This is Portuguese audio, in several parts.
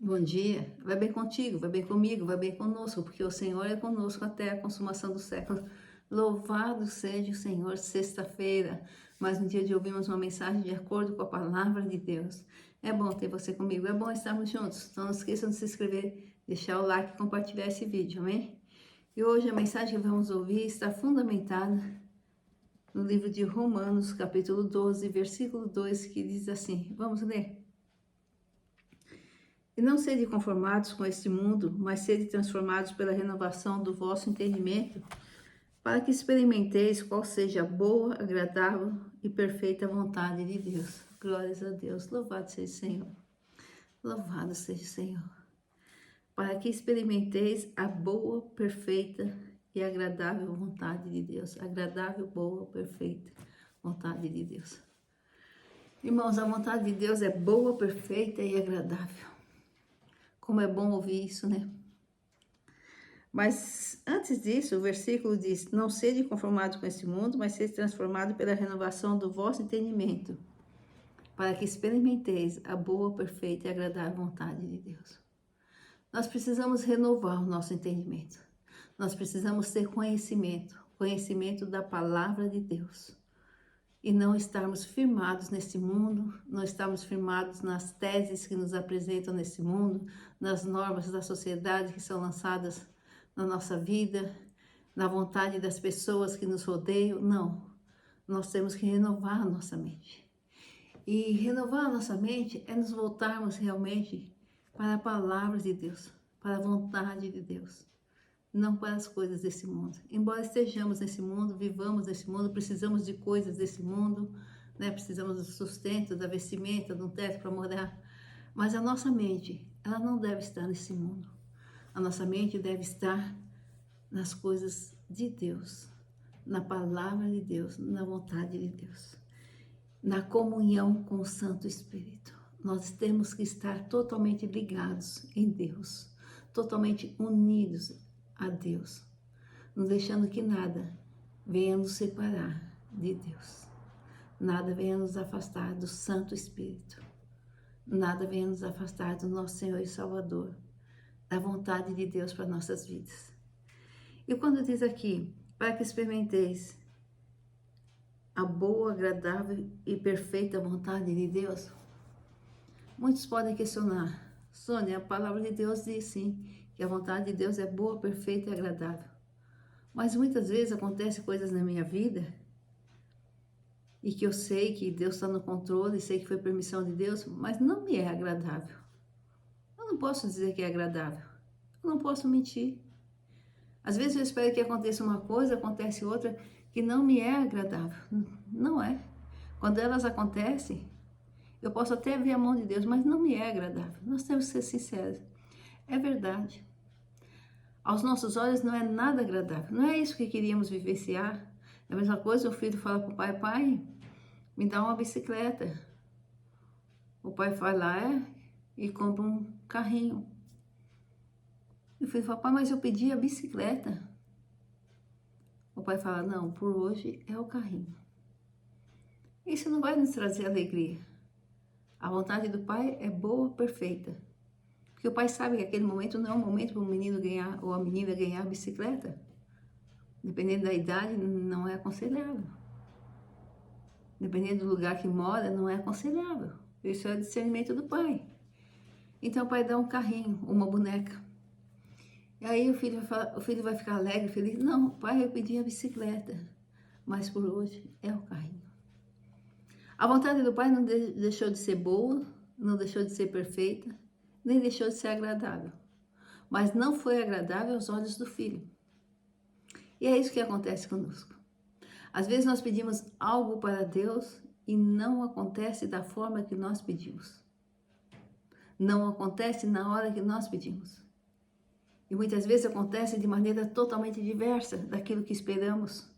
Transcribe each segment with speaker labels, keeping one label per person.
Speaker 1: Bom dia, vai bem contigo, vai bem comigo, vai bem conosco, porque o Senhor é conosco até a consumação do século. Louvado seja o Senhor, sexta-feira, mais um dia de ouvirmos uma mensagem de acordo com a palavra de Deus. É bom ter você comigo, é bom estarmos juntos. Então não esqueçam de se inscrever, deixar o like e compartilhar esse vídeo, amém? E hoje a mensagem que vamos ouvir está fundamentada no livro de Romanos, capítulo 12, versículo 2, que diz assim, vamos ler? E não sede conformados com este mundo, mas sede transformados pela renovação do vosso entendimento, para que experimenteis qual seja a boa, agradável e perfeita vontade de Deus. Glórias a Deus. Louvado seja o Senhor. Louvado seja o Senhor. Para que experimenteis a boa, perfeita e agradável vontade de Deus. Agradável, boa, perfeita vontade de Deus. Irmãos, a vontade de Deus é boa, perfeita e agradável. Como é bom ouvir isso, né? Mas antes disso, o versículo diz: não sede conformados com esse mundo, mas sede transformados pela renovação do vosso entendimento, para que experimenteis a boa, perfeita e agradável vontade de Deus. Nós precisamos renovar o nosso entendimento. Nós precisamos ter conhecimento da palavra de Deus. E não estarmos firmados nesse mundo, não estarmos firmados nas teses que nos apresentam nesse mundo, nas normas da sociedade que são lançadas na nossa vida, na vontade das pessoas que nos rodeiam. Não, nós temos que renovar a nossa mente. E renovar a nossa mente é nos voltarmos realmente para a palavra de Deus, para a vontade de Deus. Não para as coisas desse mundo. Embora estejamos nesse mundo, vivamos nesse mundo, precisamos de coisas desse mundo, né? Precisamos do sustento, da vestimenta, de um teto para morar. Mas a nossa mente, ela não deve estar nesse mundo. A nossa mente deve estar nas coisas de Deus, na palavra de Deus, na vontade de Deus, na comunhão com o Santo Espírito. Nós temos que estar totalmente ligados em Deus, totalmente unidos a Deus, não deixando que nada venha nos separar de Deus, nada venha nos afastar do Santo Espírito, nada venha nos afastar do nosso Senhor e Salvador, da vontade de Deus para nossas vidas. E quando diz aqui, para que experimenteis a boa, agradável e perfeita vontade de Deus, muitos podem questionar: Sônia, a palavra de Deus diz sim, que a vontade de Deus é boa, perfeita e agradável. Mas muitas vezes acontecem coisas na minha vida e que eu sei que Deus está no controle, sei que foi permissão de Deus, mas não me é agradável. Eu não posso dizer que é agradável. Eu não posso mentir. Às vezes eu espero que aconteça uma coisa, acontece outra que não me é agradável. Não é. Quando elas acontecem, eu posso até ver a mão de Deus, mas não me é agradável. Nós temos que ser sinceros. É verdade. Aos nossos olhos não é nada agradável. Não é isso que queríamos vivenciar. É a mesma coisa, o filho fala para o pai: pai, me dá uma bicicleta. O pai vai lá e compra um carrinho. E o filho fala: pai, mas eu pedi a bicicleta. O pai fala: não, por hoje é o carrinho. Isso não vai nos trazer alegria. A vontade do pai é boa, perfeita. Porque o pai sabe que aquele momento não é um momento para o menino ganhar ou a menina ganhar a bicicleta. Dependendo da idade, não é aconselhável. Dependendo do lugar que mora, não é aconselhável. Isso é discernimento do pai. Então o pai dá um carrinho, uma boneca. E aí o filho vai ficar alegre, feliz. Não, pai, eu pedi a bicicleta, mas por hoje é o carrinho. A vontade do pai não deixou de ser boa, não deixou de ser perfeita, nem deixou de ser agradável. Mas não foi agradável aos olhos do filho. E é isso que acontece conosco. Às vezes nós pedimos algo para Deus e não acontece da forma que nós pedimos. Não acontece na hora que nós pedimos. E muitas vezes acontece de maneira totalmente diversa daquilo que esperamos.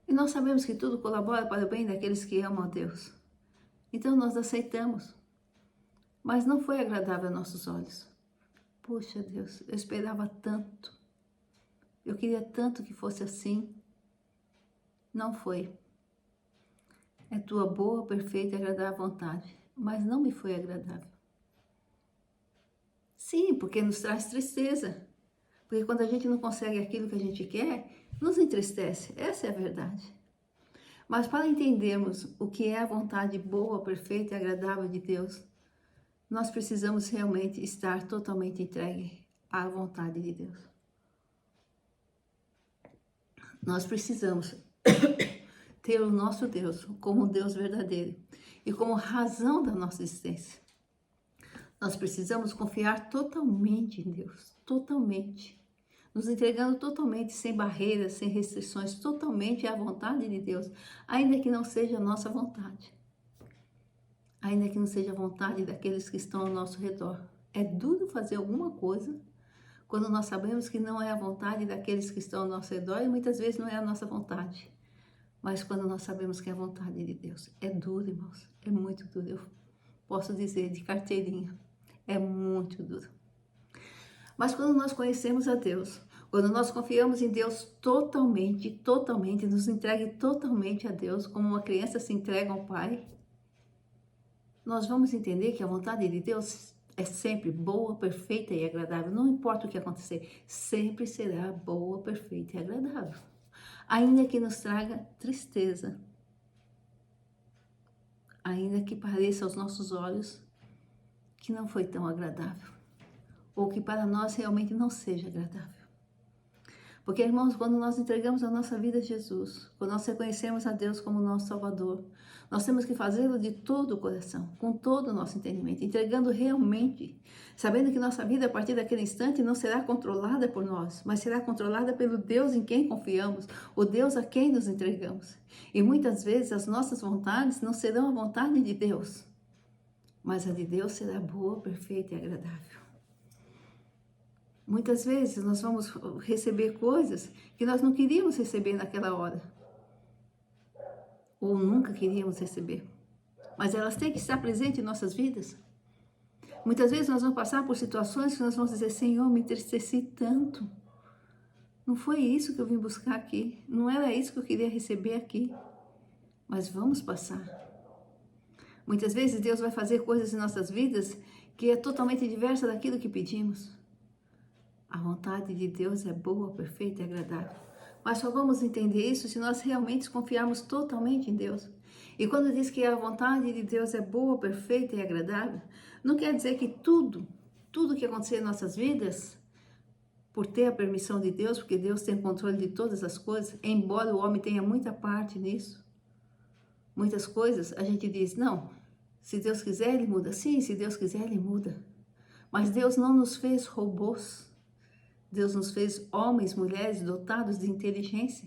Speaker 1: E nós sabemos que tudo colabora para o bem daqueles que amam a Deus. Então nós aceitamos. Mas não foi agradável aos nossos olhos. Puxa Deus, eu esperava tanto. Eu queria tanto que fosse assim. Não foi. É tua boa, perfeita e agradável vontade. Mas não me foi agradável. Sim, porque nos traz tristeza. Porque quando a gente não consegue aquilo que a gente quer, nos entristece. Essa é a verdade. Mas para entendermos o que é a vontade boa, perfeita e agradável de Deus, nós precisamos realmente estar totalmente entregue à vontade de Deus. Nós precisamos ter o nosso Deus como Deus verdadeiro e como razão da nossa existência. Nós precisamos confiar totalmente em Deus, totalmente. Nos entregando totalmente, sem barreiras, sem restrições, totalmente à vontade de Deus, ainda que não seja a nossa vontade. Ainda que não seja a vontade daqueles que estão ao nosso redor. É duro fazer alguma coisa quando nós sabemos que não é a vontade daqueles que estão ao nosso redor e muitas vezes não é a nossa vontade. Mas quando nós sabemos que é a vontade de Deus, é duro, irmãos, é muito duro. Eu posso dizer de carteirinha, é muito duro. Mas quando nós conhecemos a Deus, quando nós confiamos em Deus totalmente, nos entregue totalmente a Deus, como uma criança se entrega ao Pai, nós vamos entender que a vontade de Deus é sempre boa, perfeita e agradável. Não importa o que acontecer, sempre será boa, perfeita e agradável. Ainda que nos traga tristeza, ainda que pareça aos nossos olhos que não foi tão agradável, ou que para nós realmente não seja agradável. Porque, irmãos, quando nós entregamos a nossa vida a Jesus, quando nós reconhecemos a Deus como nosso Salvador, nós temos que fazê-lo de todo o coração, com todo o nosso entendimento, entregando realmente, sabendo que nossa vida a partir daquele instante não será controlada por nós, mas será controlada pelo Deus em quem confiamos, o Deus a quem nos entregamos. E muitas vezes as nossas vontades não serão a vontade de Deus, mas a de Deus será boa, perfeita e agradável. Muitas vezes nós vamos receber coisas que nós não queríamos receber naquela hora. Ou nunca queríamos receber. Mas elas têm que estar presentes em nossas vidas. Muitas vezes nós vamos passar por situações que nós vamos dizer, Senhor, me entristeci tanto. Não foi isso que eu vim buscar aqui. Não era isso que eu queria receber aqui. Mas vamos passar. Muitas vezes Deus vai fazer coisas em nossas vidas que é totalmente diversa daquilo que pedimos. A vontade de Deus é boa, perfeita e agradável. Mas só vamos entender isso se nós realmente confiarmos totalmente em Deus. E quando diz que a vontade de Deus é boa, perfeita e agradável, não quer dizer que tudo que acontecer em nossas vidas, por ter a permissão de Deus, porque Deus tem controle de todas as coisas, embora o homem tenha muita parte nisso, muitas coisas, a gente diz, não, se Deus quiser, Ele muda. Sim, se Deus quiser, Ele muda. Mas Deus não nos fez robôs. Deus nos fez homens, mulheres dotados de inteligência.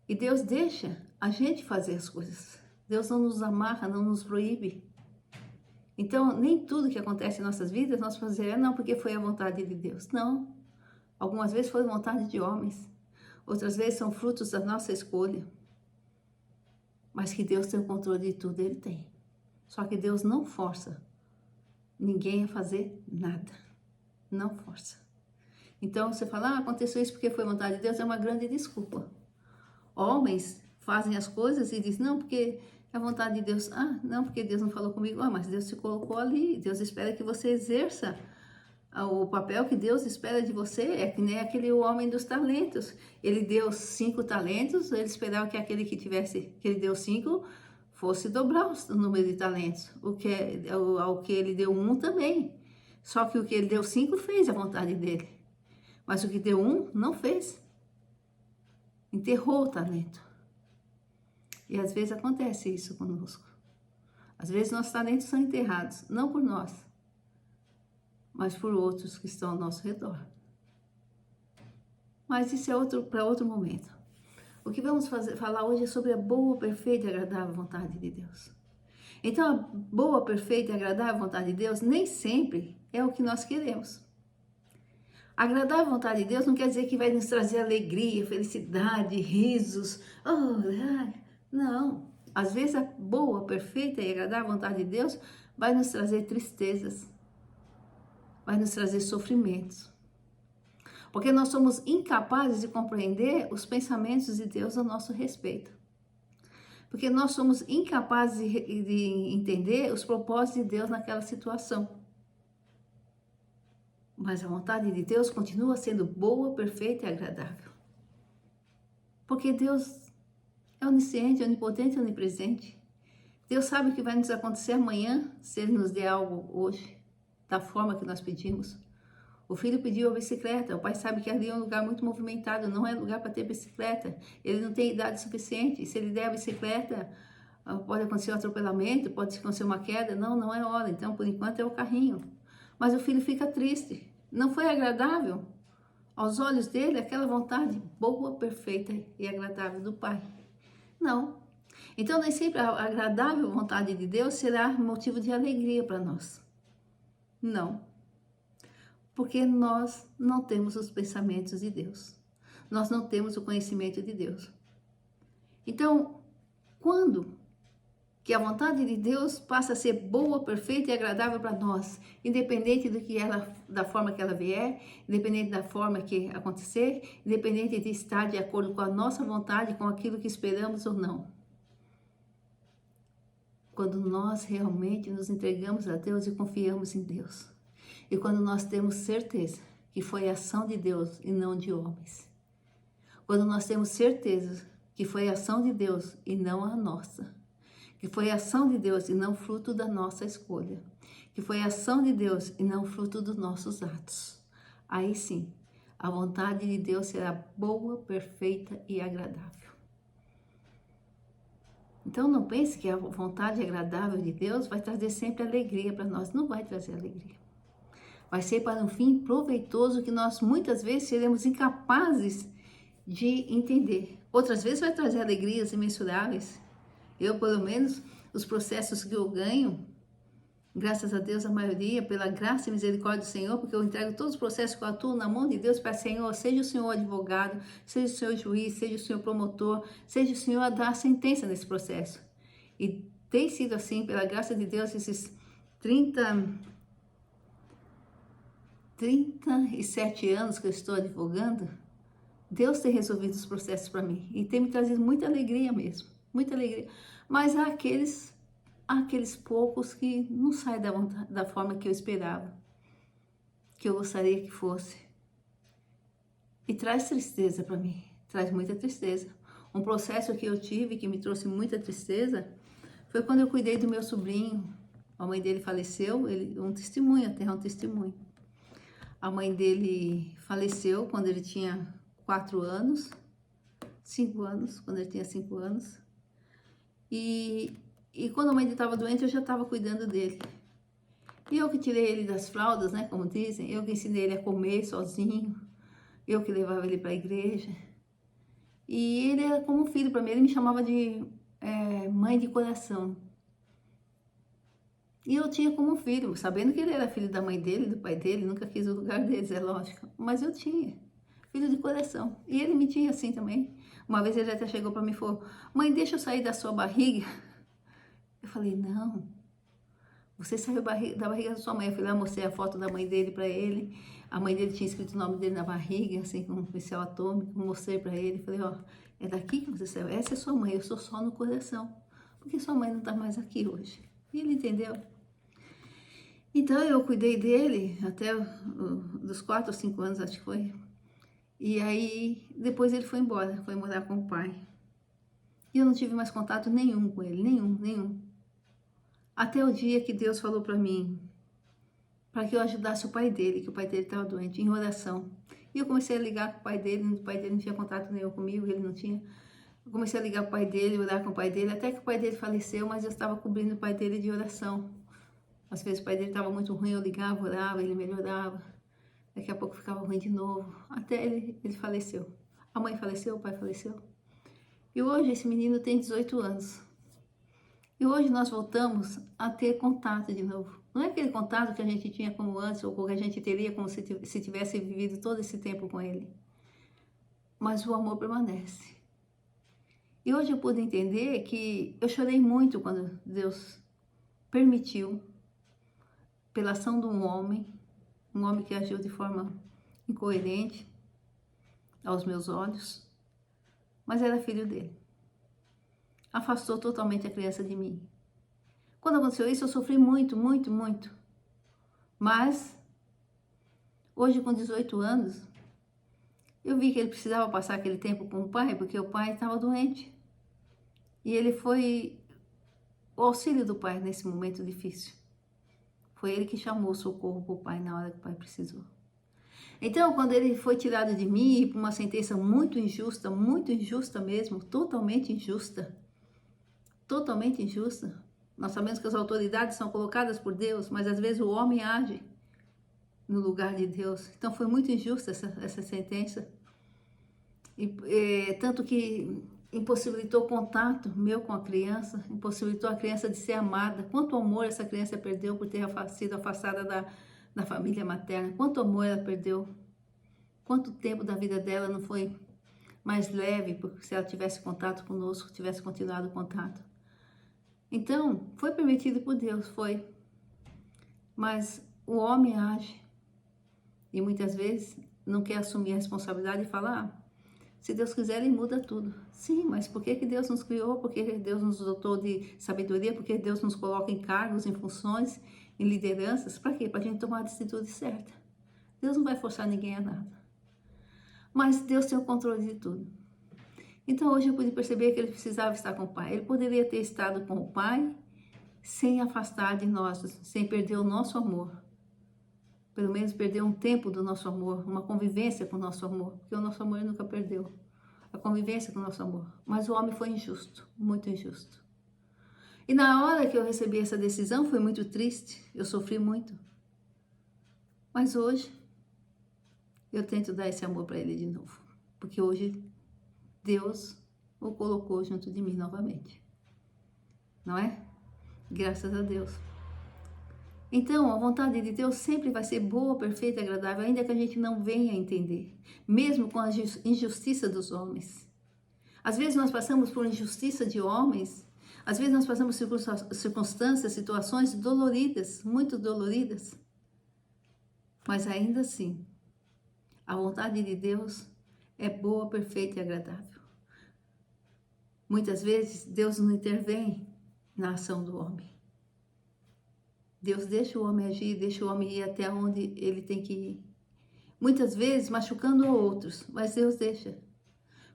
Speaker 1: E Deus deixa a gente fazer as coisas. Deus não nos amarra, não nos proíbe. Então, nem tudo que acontece em nossas vidas nós fazemos, não, porque foi a vontade de Deus. Não. Algumas vezes foi vontade de homens. Outras vezes são frutos da nossa escolha. Mas que Deus tem o controle de tudo, Ele tem. Só que Deus não força ninguém a fazer nada. Não força. Então, você fala, aconteceu isso porque foi vontade de Deus, é uma grande desculpa. Homens fazem as coisas e dizem, não, porque é vontade de Deus. Ah, não, porque Deus não falou comigo. Ah, mas Deus te colocou ali. Deus espera que você exerça o papel que Deus espera de você. É que nem aquele homem dos talentos. Ele deu 5 talentos, ele esperava que aquele que ele deu 5, fosse dobrar o número de talentos. Ao que ele deu 1 também. Só que o que ele deu 5 fez a vontade dele. Mas o que deu 1 não fez. Enterrou o talento. E às vezes acontece isso conosco. Às vezes nossos talentos são enterrados, não por nós, mas por outros que estão ao nosso redor. Mas isso é para outro momento. O que vamos falar hoje é sobre a boa, perfeita e agradável vontade de Deus. Então, a boa, perfeita e agradável vontade de Deus nem sempre é o que nós queremos. Agradar a vontade de Deus não quer dizer que vai nos trazer alegria, felicidade, risos. Não. Às vezes a boa, perfeita e agradável vontade de Deus vai nos trazer tristezas, vai nos trazer sofrimentos. Porque nós somos incapazes de compreender os pensamentos de Deus a nosso respeito. Porque nós somos incapazes de entender os propósitos de Deus naquela situação. Mas a vontade de Deus continua sendo boa, perfeita e agradável. Porque Deus é onisciente, onipotente e onipresente. Deus sabe o que vai nos acontecer amanhã, se Ele nos der algo hoje, da forma que nós pedimos. O filho pediu a bicicleta, o pai sabe que ali é um lugar muito movimentado, não é lugar para ter bicicleta. Ele não tem idade suficiente, se ele der a bicicleta, pode acontecer um atropelamento, pode acontecer uma queda. Não, não é hora, então por enquanto é o carrinho. Mas o filho fica triste, não foi agradável aos olhos dele aquela vontade boa, perfeita e agradável do pai. Não. Então, nem sempre a agradável vontade de Deus será motivo de alegria para nós. Não. Porque nós não temos os pensamentos de Deus. Nós não temos o conhecimento de Deus. Então, quando que a vontade de Deus passa a ser boa, perfeita e agradável para nós, independente do que ela, da forma que ela vier, independente da forma que acontecer, independente de estar de acordo com a nossa vontade, com aquilo que esperamos ou não. Quando nós realmente nos entregamos a Deus e confiamos em Deus. E quando nós temos certeza que foi a ação de Deus e não de homens. Quando nós temos certeza que foi a ação de Deus e não a nossa. Que foi a ação de Deus e não fruto da nossa escolha. Que foi a ação de Deus e não fruto dos nossos atos. Aí sim, a vontade de Deus será boa, perfeita e agradável. Então não pense que a vontade agradável de Deus vai trazer sempre alegria para nós. Não vai trazer alegria. Vai ser para um fim proveitoso que nós muitas vezes seremos incapazes de entender. Outras vezes vai trazer alegrias imensuráveis. Eu, pelo menos, os processos que eu ganho, graças a Deus, a maioria, pela graça e misericórdia do Senhor, porque eu entrego todos os processos que eu atuo na mão de Deus para o Senhor, seja o Senhor advogado, seja o Senhor juiz, seja o Senhor promotor, seja o Senhor a dar a sentença nesse processo. E tem sido assim, pela graça de Deus, esses 37 anos que eu estou advogando, Deus tem resolvido os processos para mim e tem me trazido muita alegria mesmo, muita alegria. Mas há aqueles poucos que não saem da forma que eu esperava, que eu gostaria que fosse. E traz tristeza para mim, traz muita tristeza. Um processo que eu tive que me trouxe muita tristeza foi quando eu cuidei do meu sobrinho. A mãe dele faleceu, um testemunho, até um testemunho. A mãe dele faleceu quando ele tinha 4 anos, 5 anos, quando ele tinha 5 anos. E quando a mãe dele estava doente, eu já estava cuidando dele. E eu que tirei ele das fraldas, né, como dizem, eu que ensinei ele a comer sozinho, eu que levava ele para a igreja. E ele era como um filho para mim, ele me chamava de mãe de coração. E eu tinha como filho, sabendo que ele era filho da mãe dele, do pai dele, nunca quis o lugar deles, é lógico. Mas eu tinha, filho de coração. E ele me tinha assim também. Uma vez ele até chegou para mim e falou: mãe, deixa eu sair da sua barriga. Eu falei: não, você saiu da barriga da sua mãe. Eu fui lá, mostrei a foto da mãe dele para ele. A mãe dele tinha escrito o nome dele na barriga, assim, com um pincel atômico. Mostrei para ele, falei: ó, é daqui que você saiu, essa é sua mãe, eu sou só no coração. Porque sua mãe não está mais aqui hoje. E ele entendeu. Então eu cuidei dele até dos 4 ou 5 anos, acho que foi. E aí depois ele foi embora, foi morar com o pai. E eu não tive mais contato nenhum com ele, nenhum. Até o dia que Deus falou para mim, para que eu ajudasse o pai dele, que o pai dele estava doente, em oração. E eu comecei a ligar com o pai dele não tinha contato nenhum comigo, ele não tinha. Eu comecei a ligar com o pai dele, orar com o pai dele, até que o pai dele faleceu, mas eu estava cobrindo o pai dele de oração. Às vezes o pai dele estava muito ruim, eu ligava, orava, ele melhorava. Daqui a pouco ficava ruim de novo, até ele faleceu. A mãe faleceu, o pai faleceu. E hoje esse menino tem 18 anos. E hoje nós voltamos a ter contato de novo. Não é aquele contato que a gente tinha como antes, ou que a gente teria como se tivesse vivido todo esse tempo com ele. Mas o amor permanece. E hoje eu pude entender que eu chorei muito quando Deus permitiu, pela ação de um homem que agiu de forma incoerente aos meus olhos, mas era filho dele. Afastou totalmente a criança de mim. Quando aconteceu isso, eu sofri muito. Mas Hoje, com 18 anos, eu vi que ele precisava passar aquele tempo com o pai, porque o pai estava doente. E ele foi o auxílio do pai nesse momento difícil. Foi ele que chamou o socorro para o pai na hora que o pai precisou. Então, quando ele foi tirado de mim, por uma sentença muito injusta mesmo, totalmente injusta, nós sabemos que as autoridades são colocadas por Deus, mas às vezes o homem age no lugar de Deus. Então, foi muito injusta essa sentença. Tanto que impossibilitou o contato meu com a criança, impossibilitou a criança de ser amada. Quanto amor essa criança perdeu por ter sido afastada da família materna. Quanto amor ela perdeu. Quanto tempo da vida dela não foi mais leve, porque se ela tivesse contato conosco, tivesse continuado o contato. Então, foi permitido por Deus, foi. Mas o homem age. E muitas vezes não quer assumir a responsabilidade e falar, se Deus quiser, Ele muda tudo. Sim, mas por que Deus nos criou? Por que Deus nos dotou de sabedoria? Por que Deus nos coloca em cargos, em funções, em lideranças? Para quê? Para a gente tomar a atitude certa. Deus não vai forçar ninguém a nada. Mas Deus tem o controle de tudo. Então hoje eu pude perceber que ele precisava estar com o pai. Ele poderia ter estado com o pai sem afastar de nós, sem perder o nosso amor. Pelo menos perder um tempo do nosso amor, uma convivência com o nosso amor, porque o nosso amor ele nunca perdeu. A convivência com o nosso amor. Mas o homem foi injusto, muito injusto. E na hora que eu recebi essa decisão, foi muito triste, eu sofri muito. Mas hoje, eu tento dar esse amor para ele de novo. Porque hoje, Deus o colocou junto de mim novamente. Não é? Graças a Deus. Então, a vontade de Deus sempre vai ser boa, perfeita e agradável, ainda que a gente não venha a entender. Mesmo com a injustiça dos homens. Às vezes nós passamos por injustiça de homens. Às vezes nós passamos por circunstâncias, situações doloridas, muito doloridas. Mas ainda assim, a vontade de Deus é boa, perfeita e agradável. Muitas vezes Deus não intervém na ação do homem. Deus deixa o homem agir, deixa o homem ir até onde ele tem que ir. Muitas vezes machucando outros, mas Deus deixa.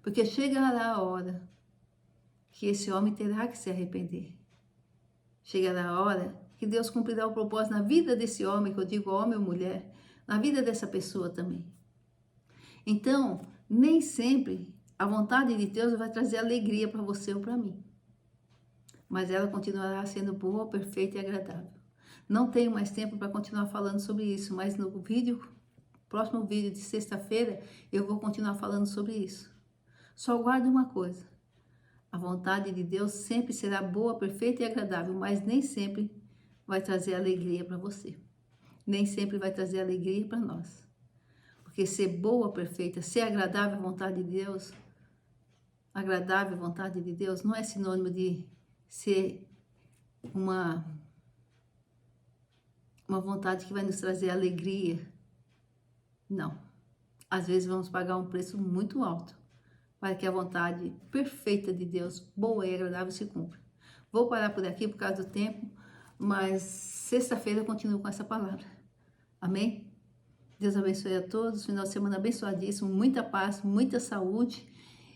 Speaker 1: Porque chegará a hora que esse homem terá que se arrepender. Chegará a hora que Deus cumprirá o propósito na vida desse homem, que eu digo homem ou mulher, na vida dessa pessoa também. Então, nem sempre a vontade de Deus vai trazer alegria para você ou para mim. Mas ela continuará sendo boa, perfeita e agradável. Não tenho mais tempo para continuar falando sobre isso, mas no próximo vídeo de sexta-feira, eu vou continuar falando sobre isso. Só guarde uma coisa. A vontade de Deus sempre será boa, perfeita e agradável, mas nem sempre vai trazer alegria para você. Nem sempre vai trazer alegria para nós. Porque ser boa, perfeita, ser agradável à vontade de Deus, agradável à vontade de Deus, não é sinônimo de ser uma vontade que vai nos trazer alegria. Não. Às vezes vamos pagar um preço muito alto para que a vontade perfeita de Deus, boa e agradável, se cumpra. Vou parar por aqui por causa do tempo, mas sexta-feira eu continuo com essa palavra. Amém? Deus abençoe a todos. Final de semana abençoadíssimo, muita paz, muita saúde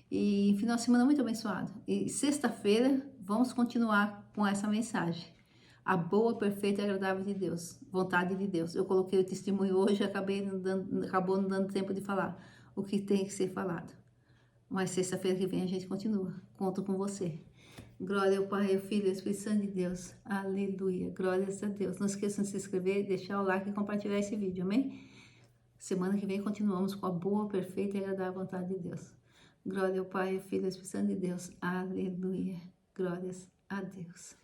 Speaker 1: e final de semana muito abençoado. E sexta-feira vamos continuar com essa mensagem. A boa, perfeita e agradável de Deus, vontade de Deus. Eu coloquei o testemunho hoje, acabou não dando tempo de falar o que tem que ser falado. Mas sexta-feira que vem a gente continua. Conto com você. Glória ao Pai, ao Filho e ao Espírito Santo de Deus. Aleluia. Glórias a Deus. Não esqueçam de se inscrever, deixar o like e compartilhar esse vídeo. Amém? Semana que vem continuamos com a boa, perfeita e agradável vontade de Deus. Glória ao Pai, ao Filho e ao Espírito Santo de Deus. Aleluia. Glórias a Deus.